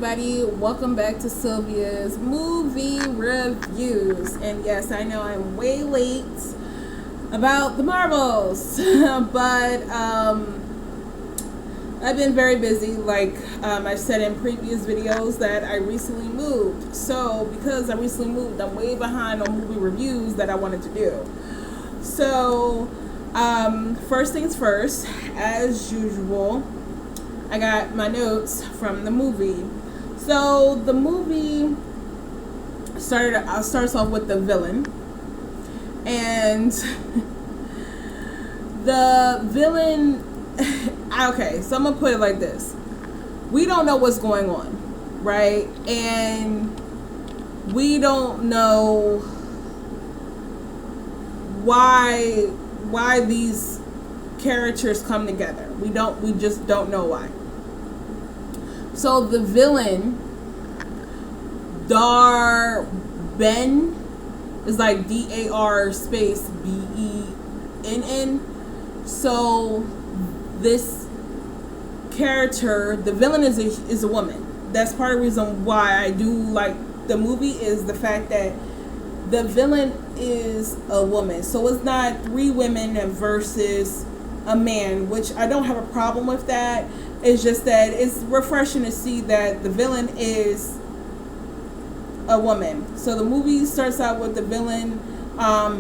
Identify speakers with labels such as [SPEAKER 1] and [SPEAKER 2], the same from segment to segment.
[SPEAKER 1] everybody, welcome back to Sylvia's movie reviews. And yes, I know I'm way late about the Marvels, but I've been very busy. Like I said in previous videos that I recently moved. So because I recently moved, I'm way behind on movie reviews that I wanted to do. So first things first, as usual, I got my notes from the movie. So the movie starts off with the villain, and the villain. Okay, so I'm gonna put it like this: we don't know what's going on, right? And we don't know why these characters come together. We just don't know why. So the villain, Dar-Benn, is like D-A-R space B-E-N-N. So this character, the villain is a woman. That's part of the reason why I do like the movie, is the fact that the villain is a woman. So it's not three women versus a man, which I don't have a problem with that. It's just that it's refreshing to see that the villain is a woman. So the movie starts out with the villain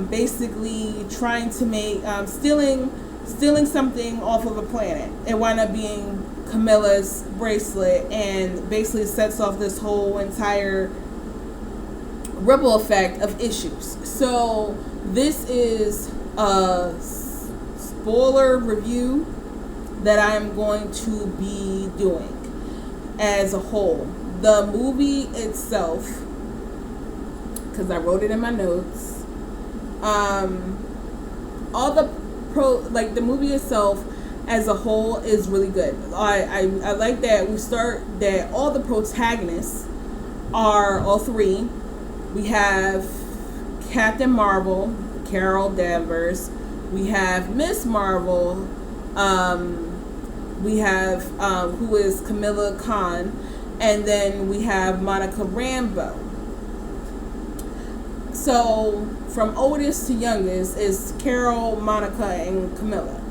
[SPEAKER 1] basically trying to make stealing something off of a planet. It wound up being Camilla's bracelet, and basically sets off this whole entire ripple effect of issues. So this is a spoiler review that I'm going to be doing as a whole. The movie itself, because I wrote it in my notes, all the the movie itself as a whole is really good. I like that that all the protagonists are all three. We have Captain Marvel, Carol Danvers. We have Miss Marvel. We have who is Camilla Khan, and then we have Monica Rambeau. So from oldest to youngest is Carol, Monica, and Camilla.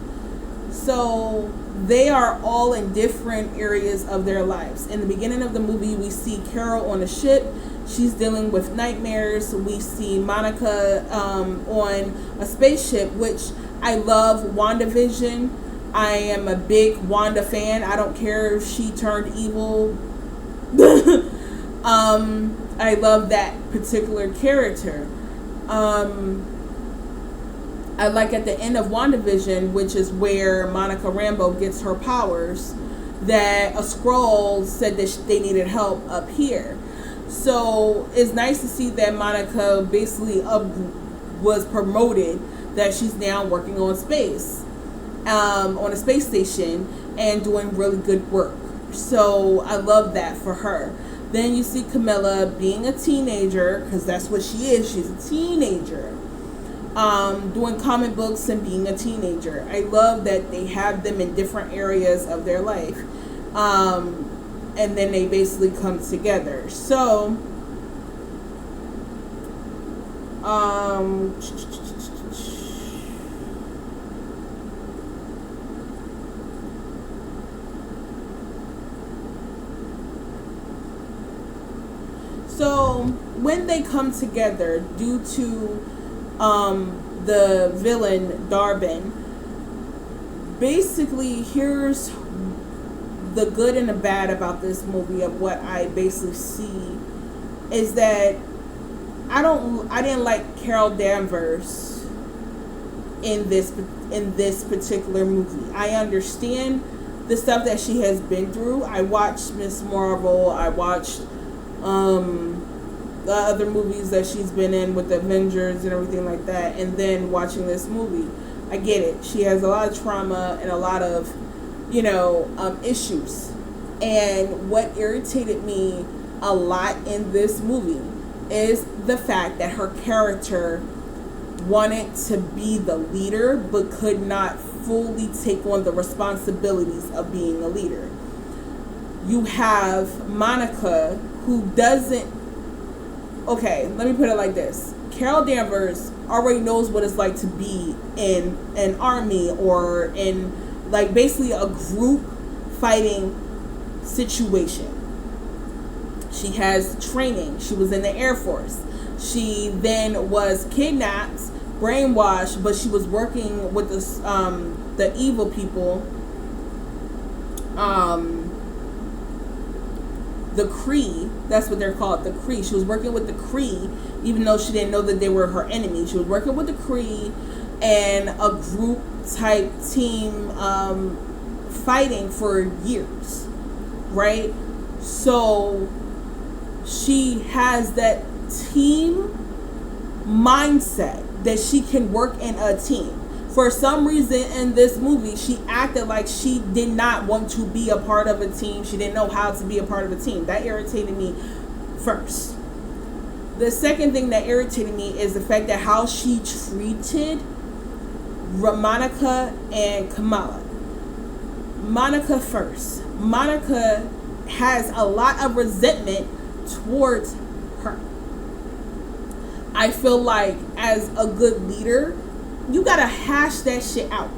[SPEAKER 1] So they are all in different areas of their lives. In the beginning of the movie, we see Carol on a ship. She's dealing with nightmares. We see Monica on a spaceship, which I love. WandaVision. I am a big Wanda fan. I don't care if she turned evil. I love that particular character. I like at the end of WandaVision, which is where Monica Rambeau gets her powers, that a Skrull said that they needed help up here. So it's nice to see that Monica basically was promoted, that she's now working on space, on a space station, and doing really good work. So I love that for her. Then you see Camilla being a teenager, because that's what she is. She's a teenager. Doing comic books and being a teenager. I love that they have them in different areas of their life. And then they basically come together. So, so when they come together, due to the villain Dar-Benn, basically here's the good and the bad about this movie. Of what I basically see is that I didn't like Carol Danvers in this particular movie. I understand the stuff that she has been through. I watched Miss Marvel. I watched the other movies that she's been in with the Avengers and everything like that, and then watching this movie. I get it. She has a lot of trauma and a lot of issues. And what irritated me a lot in this movie is the fact that her character wanted to be the leader but could not fully take on the responsibilities of being a leader. you have Monica, who doesn't. Okay, let me put it like this. Carol Danvers already knows what it's like to be in an army or in, like, basically a group fighting situation. She has training. She was in the Air Force. She then was kidnapped, brainwashed, but she was working with the evil people, the Kree. That's what they're called, the Kree. She was working with the Kree, even though she didn't know that they were her enemy. She was working with the Kree and a group type team, fighting for years, right? So she has that team mindset that she can work in a team. For some reason in this movie, she acted like she did not want to be a part of a team. She didn't know how to be a part of a team. That irritated me first. The second thing that irritated me is the fact that how she treated Monica and Kamala. Monica first. Monica has a lot of resentment towards her. I feel like as a good leader, you gotta hash that shit out.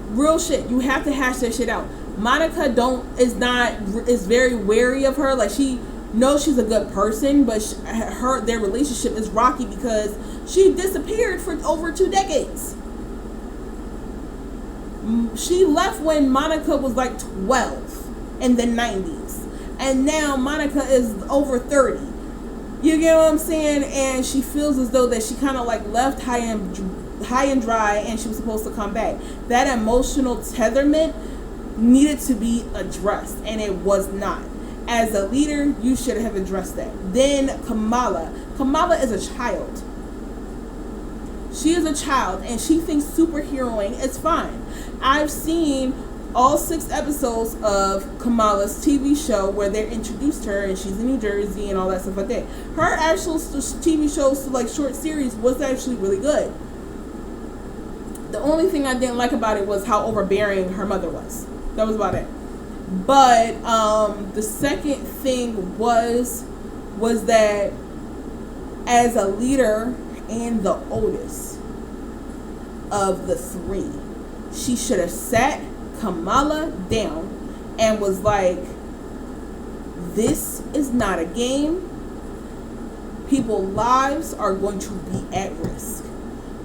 [SPEAKER 1] Real shit. You have to hash that shit out. Monica is very wary of her. Like, she knows she's a good person, but their relationship is rocky because she disappeared for over 2 decades. She left when Monica was like 12 in the 90s, and now Monica is over 30. You get what I'm saying? And she feels as though that she kind of like left high and dry, and she was supposed to come back. That emotional tetherment needed to be addressed, and it was not. As a leader, you should have addressed that. Then Kamala is a child. She is a child, and she thinks superheroing is fine. I've seen all 6 episodes of Kamala's TV show where they introduced her, and she's in New Jersey and all that stuff like that. Her actual TV shows, like short series, was actually really good. The only thing I didn't like about it was how overbearing her mother was. That was about it. But the second thing was that as a leader and the oldest of the 3, she should have sat Kamala down and was like, this is not a game. People's lives are going to be at risk.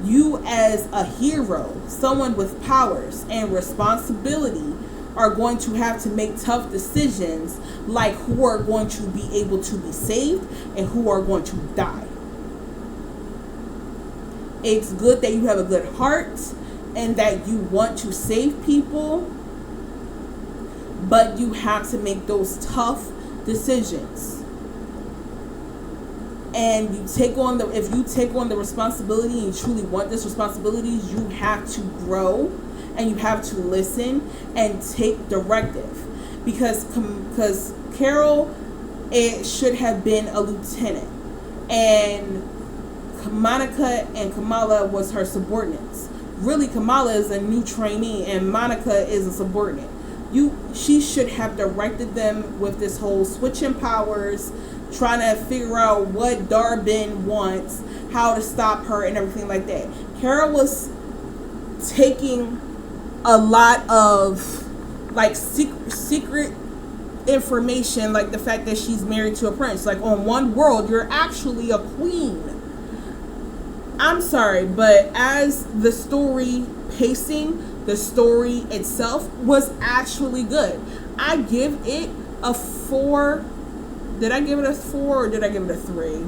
[SPEAKER 1] You as a hero, someone with powers and responsibility, are going to have to make tough decisions, like who are going to be able to be saved and who are going to die. It's good that you have a good heart and that you want to save people, but you have to make those tough decisions. And if you take on the responsibility and you truly want this responsibility, you have to grow and you have to listen and take directive. Because Carol, it should have been a lieutenant, and Monica and Kamala was her subordinates. Really, Kamala is a new trainee and Monica is a subordinate. She should have directed them with this whole switching powers, trying to figure out what Darben wants, how to stop her, and everything like that. Carol was taking a lot of like secret information, like the fact that she's married to a prince. Like, on one world, you're actually a queen. I'm sorry, but as the story pacing, the story itself was actually good. I give it a 4. Did I give it a 4 or did I give it a 3?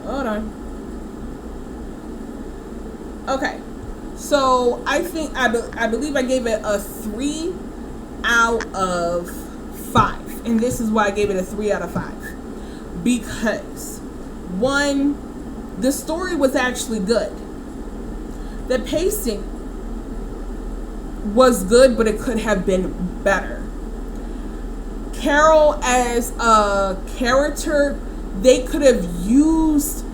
[SPEAKER 1] Hold on. Okay. So I think I believe I gave it a 3 out of 5. And this is why I gave it a 3 out of 5. Because, one, the story was actually good. The pacing was good, but it could have been better. Carol as a character, they could have used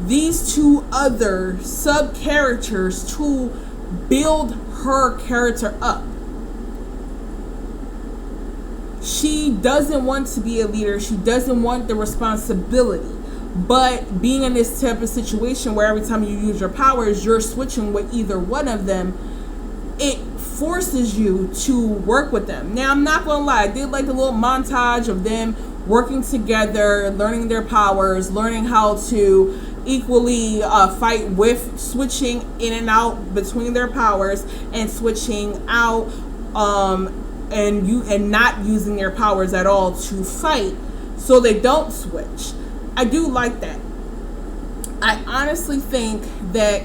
[SPEAKER 1] these 2 other sub-characters to build her character up. She doesn't want to be a leader. She doesn't want the responsibility. But being in this type of situation where every time you use your powers, you're switching with either one of them, it forces you to work with them. Now, I'm not gonna lie, I did like the little montage of them working together, learning their powers, learning how to equally fight with switching in and out between their powers, and switching out and not using their powers at all to fight, so they don't switch. I do like that. I honestly think that,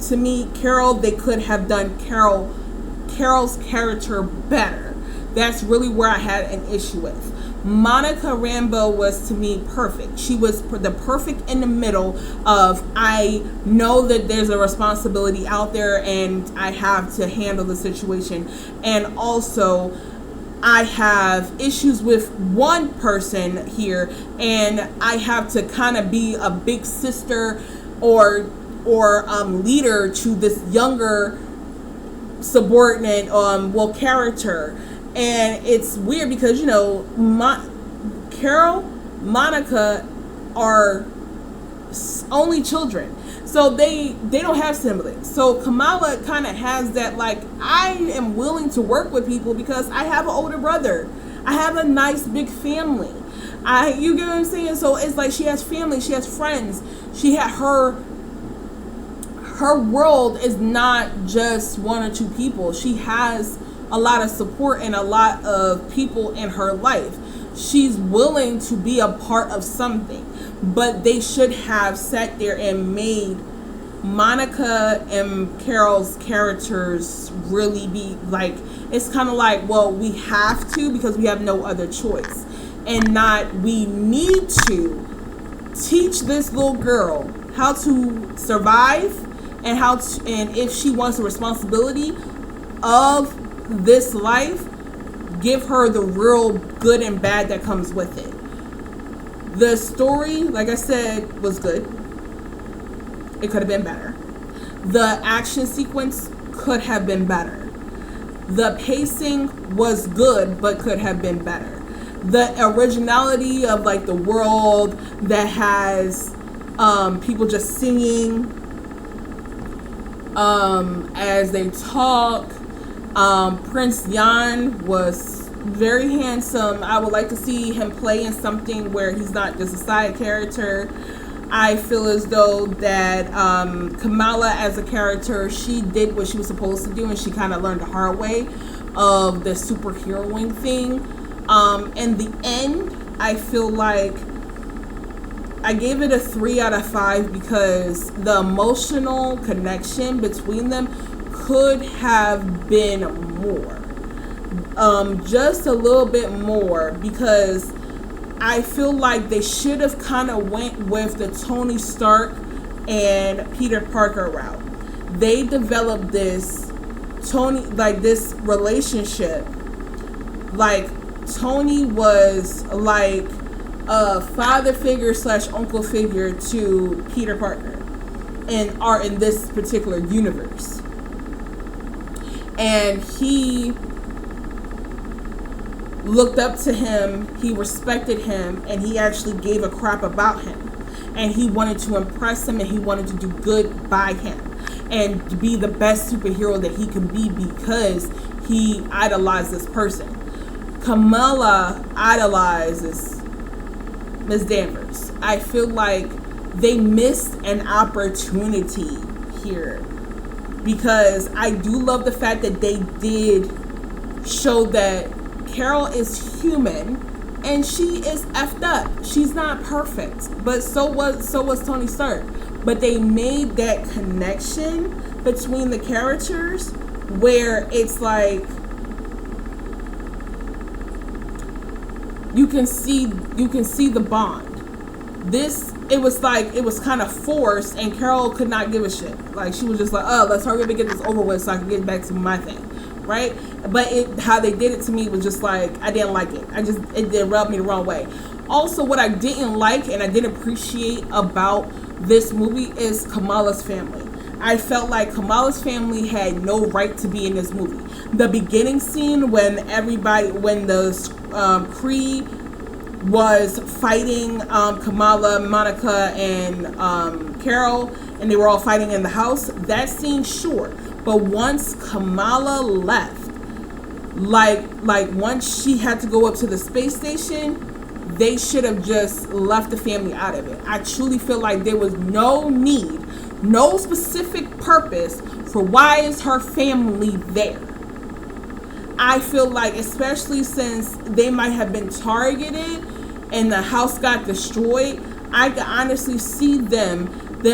[SPEAKER 1] to me, Carol, they could have done Carol's character better. That's really where I had an issue with. Monica Rambeau was, to me, perfect. She was the perfect in the middle of, I know that there's a responsibility out there and I have to handle the situation, and also I have issues with one person here, and I have to kind of be a big sister or leader to this younger subordinate character. And it's weird because, you know, Carol, Monica are only children, so they don't have siblings. So Kamala kind of has that, like, I am willing to work with people because I have an older brother, I have a nice big family, you get what I'm saying? So it's like she has family, she has friends, she had her world is not just one or two people. She has a lot of support and a lot of people in her life. She's willing to be a part of something. But they should have sat there and made Monica and Carol's characters really be like, it's kind of like, well, we have to because we have no other choice, and not, we need to teach this little girl how to survive, and and if she wants the responsibility of this life, give her the real good and bad that comes with it. The story, like I said, was good. It could have been better. The action sequence could have been better. The pacing was good, but could have been better. The originality of, like, the world that has people just singing as they talk. Prince Yan was very handsome. I would like to see him play in something where he's not just a side character. I feel as though that Kamala as a character, she did what she was supposed to do, and she kind of learned the hard way of the superheroing thing. In the end, I feel like I gave it a 3 out of 5 because the emotional connection between them could have been more. Just a little bit more, because I feel like they should have kind of went with the Tony Stark and Peter Parker route. They developed this this relationship. Like, Tony was like a father figure / uncle figure to Peter Parker in this particular universe. And he looked up to him, he respected him, and he actually gave a crap about him. And he wanted to impress him, and he wanted to do good by him and to be the best superhero that he can be because he idolized this person. Kamala idolizes Ms. Danvers. I feel like they missed an opportunity here, because I do love the fact that they did show that Carol is human and she is effed up. She's not perfect, but so was Tony Stark. But they made that connection between the characters where it's like you can see the bond. It was kind of forced, and Carol could not give a shit. Like, she was just like, oh, let's hurry up and get this over with so I can get back to my thing, right? But how they did it to me was just like, I didn't like it. It did rub me the wrong way. Also, what I didn't like and I didn't appreciate about this movie is Kamala's family. I felt like Kamala's family had no right to be in this movie. The beginning scene when the Kree was fighting Kamala, Monica, and Carol, and they were all fighting in the house. That scene, sure, but once Kamala left, like once she had to go up to the space station, they should have just left the family out of it. I truly feel like there was no need, no specific purpose for why is her family there. I feel like, especially since they might have been targeted and the house got destroyed, I can honestly see them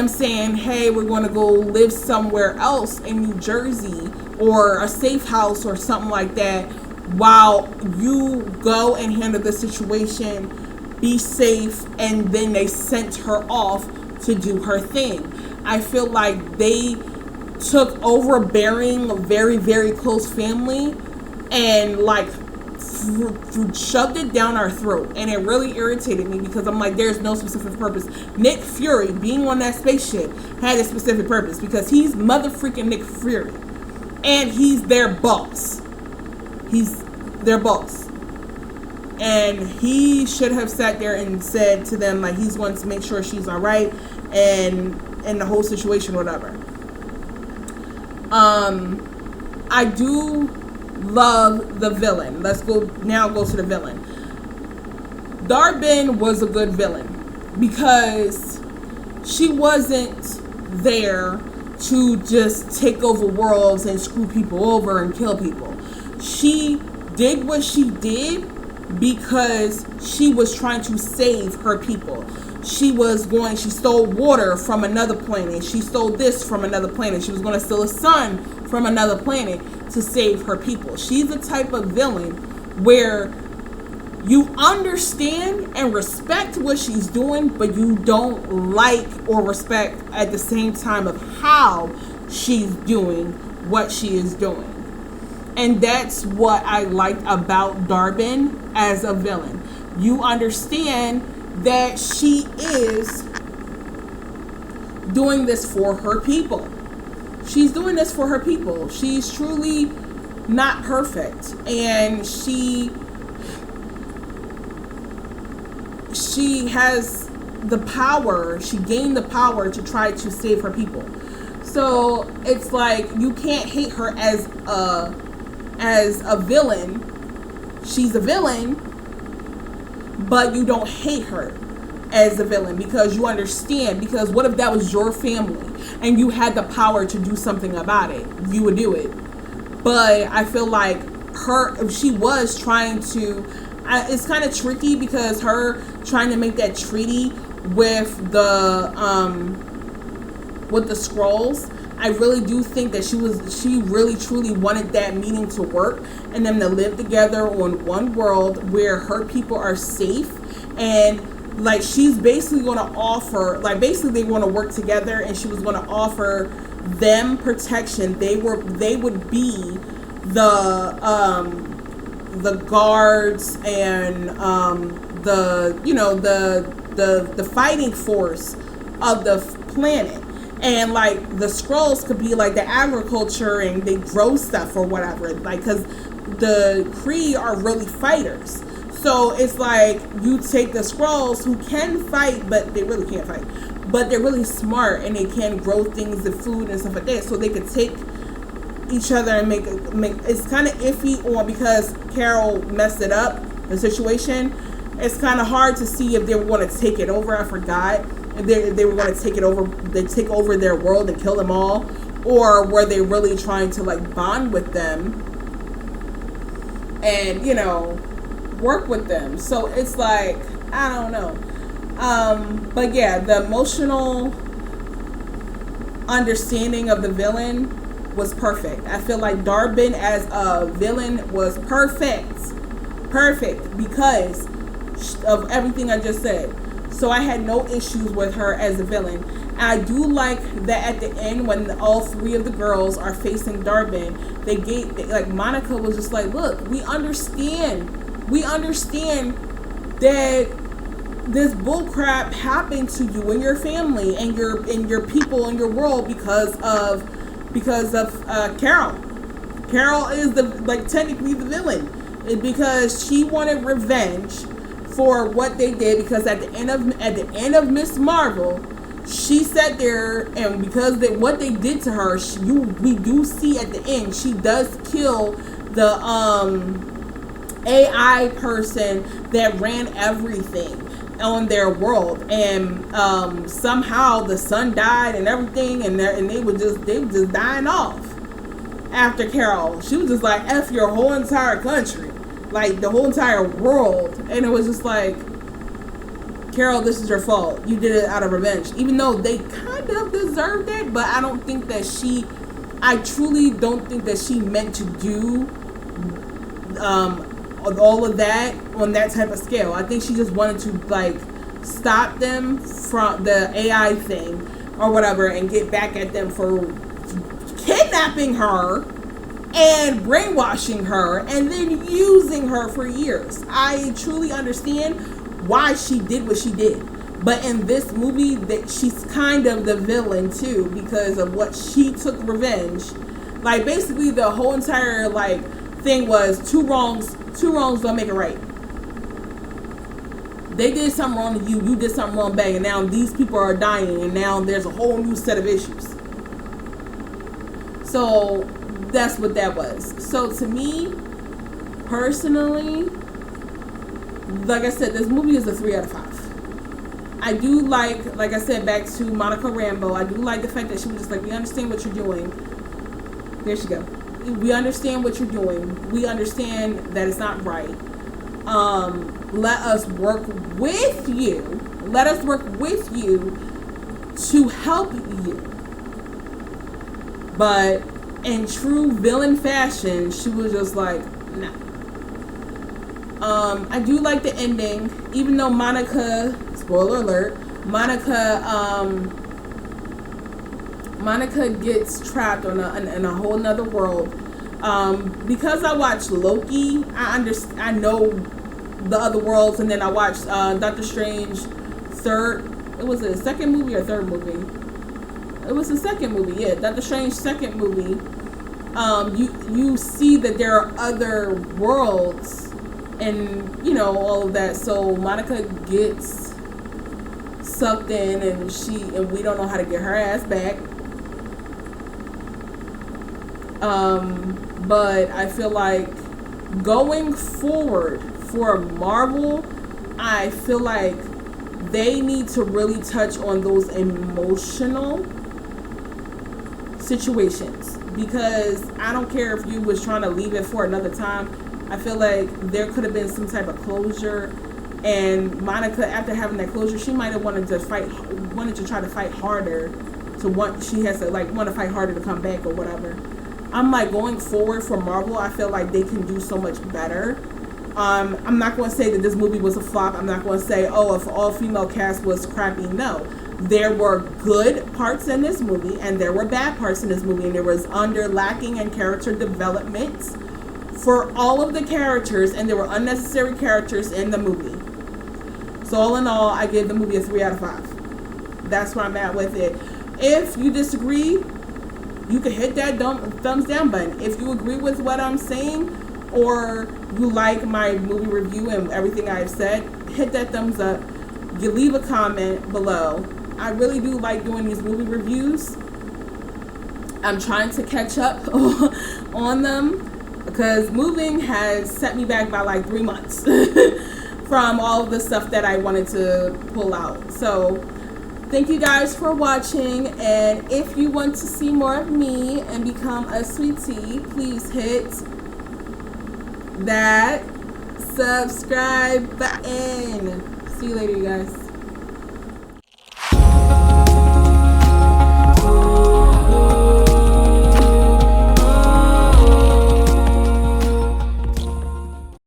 [SPEAKER 1] saying, hey, we're going to go live somewhere else in New Jersey or a safe house or something like that while you go and handle the situation, be safe, and then they sent her off to do her thing. I feel like they took overbearing, very, very close family and like shoved it down our throat, and it really irritated me because I'm like, there's no specific purpose. Nick Fury being on that spaceship had a specific purpose because he's mother freaking Nick Fury, and he's their boss. He's their boss, and he should have sat there and said to them like he's going to make sure she's all right and the whole situation, whatever. I do love the villain. Let's go to the villain. Dar-Benn was a good villain because she wasn't there to just take over worlds and screw people over and kill people. She did what she did because she was trying to save her people. She stole water from another planet. She stole this from another planet. She was going to steal a sun from another planet to save her people. She's the type of villain where you understand and respect what she's doing, but you don't like or respect at the same time of how she's doing what she is doing. And that's what I liked about Dar-Benn as a villain. You understand that she is doing this for her people. She's doing this for her people. She's truly not perfect, and she has the power. She gained the power to try to save her people. So it's like you can't hate her as a villain. She's a villain, but you don't hate her as a villain because you understand. Because what if that was your family and you had the power to do something about it? You would do it. But I feel like she was trying to. It's kind of tricky because her trying to make that treaty with the Skrulls. I really do think that she really truly wanted that meeting to work and them to live together on one world where her people are safe, and like she's basically going to offer, like basically they want to work together, and she was going to offer them protection. They would be the guards and the fighting force of the planet. And like the Skrulls could be like the agriculture and they grow stuff or whatever, like because the Kree are really fighters. So it's like you take the Skrulls who can fight, but they really can't fight, but they're really smart and they can grow things and food and stuff like that. So they could take each other and make it's kind of iffy on because Carol messed it up, the situation. It's kind of hard to see if they were going to take it over. I forgot. They were going to take over their world and kill them all, or were they really trying to like bond with them and work with them? So it's like I don't know, but yeah, the emotional understanding of the villain was perfect. I feel like Dar-Benn as a villain was perfect because of everything I just said. So I had no issues with her as a villain. And I do like that at the end when all three of the girls are facing Dar-Benn, like Monica was just like, look, we understand that this bull crap happened to you and your family and your people in your world because of Carol. Carol is technically the villain, because she wanted revenge for what they did, because at the end of Miss Marvel, she sat there, and because what they did to her, we do see at the end she does kill the AI person that ran everything on their world, and somehow the son died and everything, and they were just dying off after Carol. She was just like, F your whole entire country, like the whole entire world. And it was just like, Carol, this is your fault. You did it out of revenge, even though they kind of deserved it. But I truly don't think that she meant to do all of that on that type of scale. I think she just wanted to stop them from the AI thing or whatever, and get back at them for kidnapping her and brainwashing her and then using her for years. I truly understand why she did what she did, but in this movie, that she's kind of the villain too, because of what she took revenge. Basically the whole entire thing was two wrongs don't make it right. They did something wrong to you, you did something wrong back, and now these people are dying, and now there's a whole new set of issues. So that's what that was. So to me, personally, like I said, this movie is a 3 out of 5. I do like I said, back to Monica Rambeau, I do like the fact that she was just like, we understand what you're doing. There she go. We understand what you're doing. We understand that it's not right. Let us work with you. Let us work with you to help you. But in true villain fashion, she was just like, nah. I do like the ending, even though Monica, spoiler alert, Monica gets trapped in a whole nother world. Because I watched Loki, I know the other worlds, and then I watched Doctor Strange it was a second movie or third movie? It was the second movie, yeah. Doctor Strange second movie. You see that there are other worlds, and all of that. So Monica gets sucked in, and we don't know how to get her ass back. But I feel like going forward for Marvel, I feel like they need to really touch on those emotional situations, because I don't care if you was trying to leave it for another time. I feel like there could have been some type of closure, and Monica, after having that closure, she might have wanted to try to fight harder want to fight harder to come back or whatever. I'm going forward for Marvel, I feel like they can do so much better. I'm not going to say that this movie was a flop. I'm not going to say, oh, if all female cast was crappy. No, there were good parts in this movie, and there were bad parts in this movie, and there was lacking in character development for all of the characters, and there were unnecessary characters in the movie. So all in all, I give the movie a 3 out of 5. That's where I'm at with it. If you disagree, you can hit that thumbs down button. If you agree with what I'm saying, or you like my movie review and everything I've said, hit that thumbs up. You leave a comment below. I really do like doing these movie reviews. I'm trying to catch up on them, because moving has set me back by 3 months from all of the stuff that I wanted to pull out. So thank you guys for watching, and if you want to see more of me and become a sweetie, please hit that subscribe button. See you later, you guys.